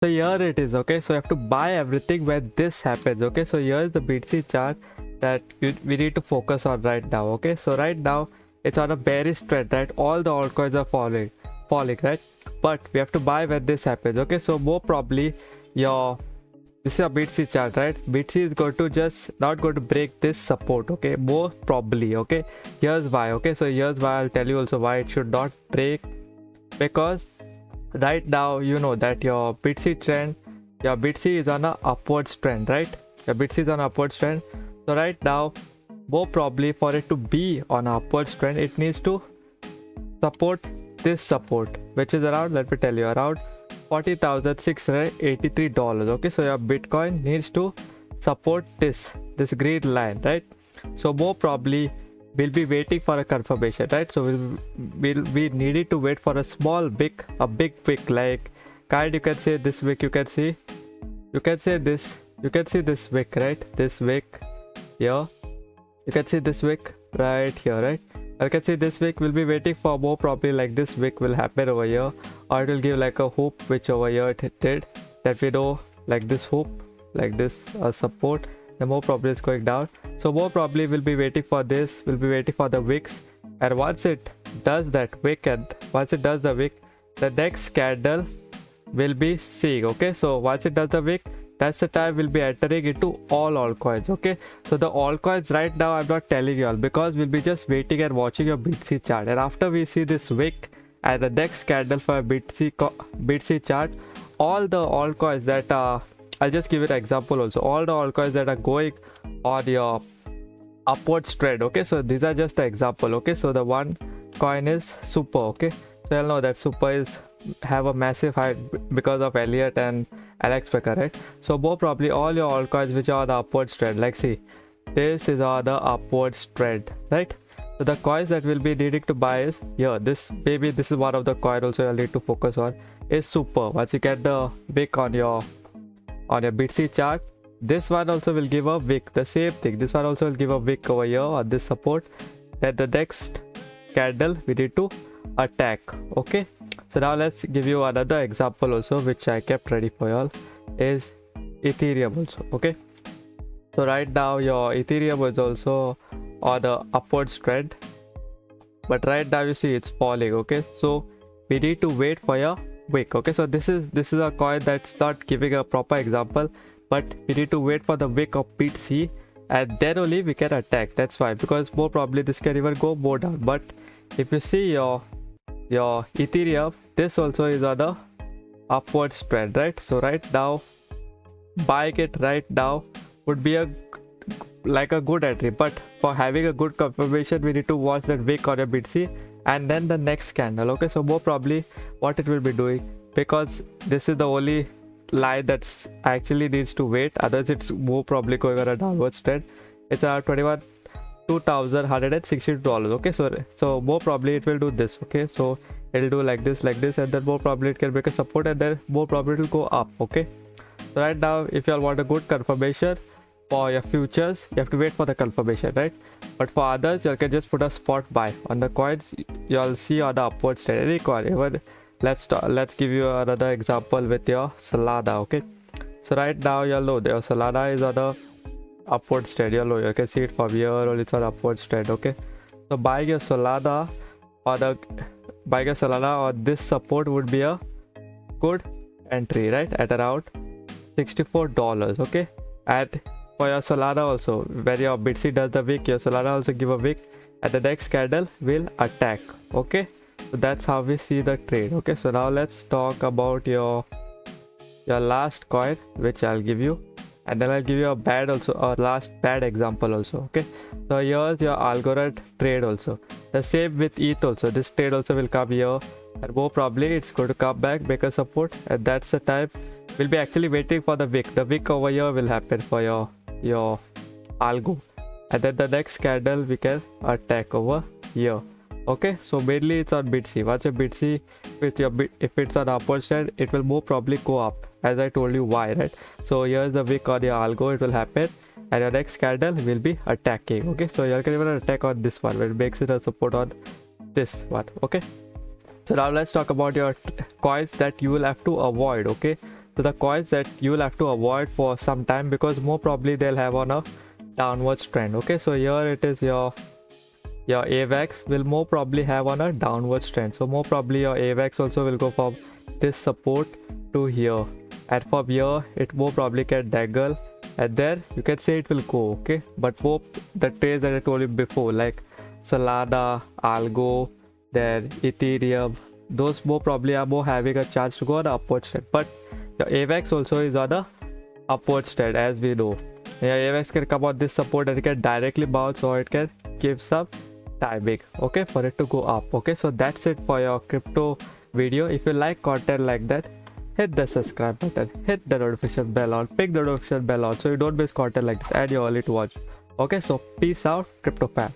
So here it is, okay? So you have to buy everything when this happens, okay? So here is the BTC chart that we need to focus on right now, okay? So right now it's on a bearish trend, right? All the altcoins are falling, right? But we have to buy when this happens, okay? So more probably your this is a BTC chart, right? BTC is going to just not going to break this support, okay? More probably, okay? Here's why, okay? So here's why I'll tell you also why it should not break, because right now you know that your BTC is on a upwards trend, right? Your BTC is on upwards trend. So right now, more probably for it to be on upwards trend, it needs to support this support, which is around, let me tell you, around $40,683. Okay, so your Bitcoin needs to support this green line, right? So more probably we'll be waiting for a confirmation, right? So we'll be needing to wait for a big wick, like kind, you can say this wick, you can see this wick, right? This wick here, you can see this wick right here, right? You can see this wick will be waiting for more probably like this wick will happen over here, or it will give like a hoop, which over here it did, that we know, like this hoop, like this support. The more probably it's going down. So more probably we'll be waiting for this, we'll be waiting for the wicks, and once it does that wick, and once it does the wick, the next candle will be seeing, okay? So once it does the wick, that's the time we'll be entering into all altcoins, okay? So the altcoins right now I'm not telling you all, because we'll be just waiting and watching your BTC chart, and after we see this wick and the next candle for BTC chart, all the altcoins that I'll just give you an example also, all the altcoins that are going on your upwards trend, okay? So these are just the example, okay? So the one coin is Super, okay? So you'll know that Super is have a massive height because of Elliott and Alex Becker, right? So more probably all your altcoins which are on the upwards trend, like see, this is on the upwards trend, right? So the coins that we'll be needing to buy is here, this maybe this is one of the coin also you'll need to focus on, is Super. Once you get the wick on your BTC chart, this one also will give a wick, the same thing, this one also will give a wick over here on this support, then the next candle we need to attack, okay? So now let's give you another example also, which I kept ready for y'all, is Ethereum also, okay? So right now your Ethereum is also on the upwards trend, but right now you see it's falling, okay? So we need to wait for your wick, okay? So this is a coin that's not giving a proper example, but we need to wait for the wick of BTC, and then only we can attack. That's why, because more probably this can even go more down. But if you see your Ethereum, this also is on the upwards trend, right? So right now buying it right now would be a good entry, but for having a good confirmation we need to watch that wick on your BTC and then the next candle, okay? So more probably what it will be doing, because this is the only line that's actually needs to wait, otherwise it's more probably going on a downwards trend. It's around $21,162, okay? So more probably it will do this, okay? So it'll do like this, and then more probably it can make a support, and then more probably it will go up, okay? So right now if you all want a good confirmation for your futures, you have to wait for the confirmation, right? But for others, you can just put a spot buy on the coins you'll see on the upwards trend, any coin. Even let's give you another example with your Solana, okay? So right now you'll know your Solana is on the upwards trend, you'll know, you can see it from here, or it's on upwards trend, okay? So buying your Solana on this support would be a good entry, right? At around $64, okay? And for your Solana also, when your BTC does the wick, your Solana also give a wick, and the next candle will attack, okay? So that's how we see the trade, okay? So now let's talk about your last coin, which I'll give you, and then I'll give you a last bad example also, okay? So here's your Algorand trade also, the same with ETH also. This trade also will come here, and more probably it's going to come back, make a support, and that's the time we'll be actually waiting for the wick. The wick over here will happen for your algo, and then the next candle we can attack over here, okay? So mainly it's on BTC. Once your BTC if it's on upward trend, it will more probably go up, as I told you why, right? So here's the wick on your algo, it will happen, and your next candle will be attacking, okay? So you can even attack on this one, where it makes it a support on this one, okay? So now let's talk about your coins that you will have to avoid, okay? So the coins that you will have to avoid for some time, because more probably they'll have on a downwards trend. Okay, so here it is, your AVAX will more probably have on a downwards trend. So more probably your AVAX also will go from this support to here, and from here it more probably get daggle, and then you can say it will go. Okay, but for the trades that I told you before, like Solana, Algo, then Ethereum, those more probably are more having a chance to go on the upward trend. But your AVAX also is on the upward trend, as we know. Your AVAX can come on this support and it can directly bounce, or it can give some timing, okay, for it to go up. Okay, so that's it for your crypto video. If you like content like that, hit the subscribe button, hit the notification bell on, pick the notification bell on, so you don't miss content like this and you're early to watch. Okay, so peace out, crypto fam.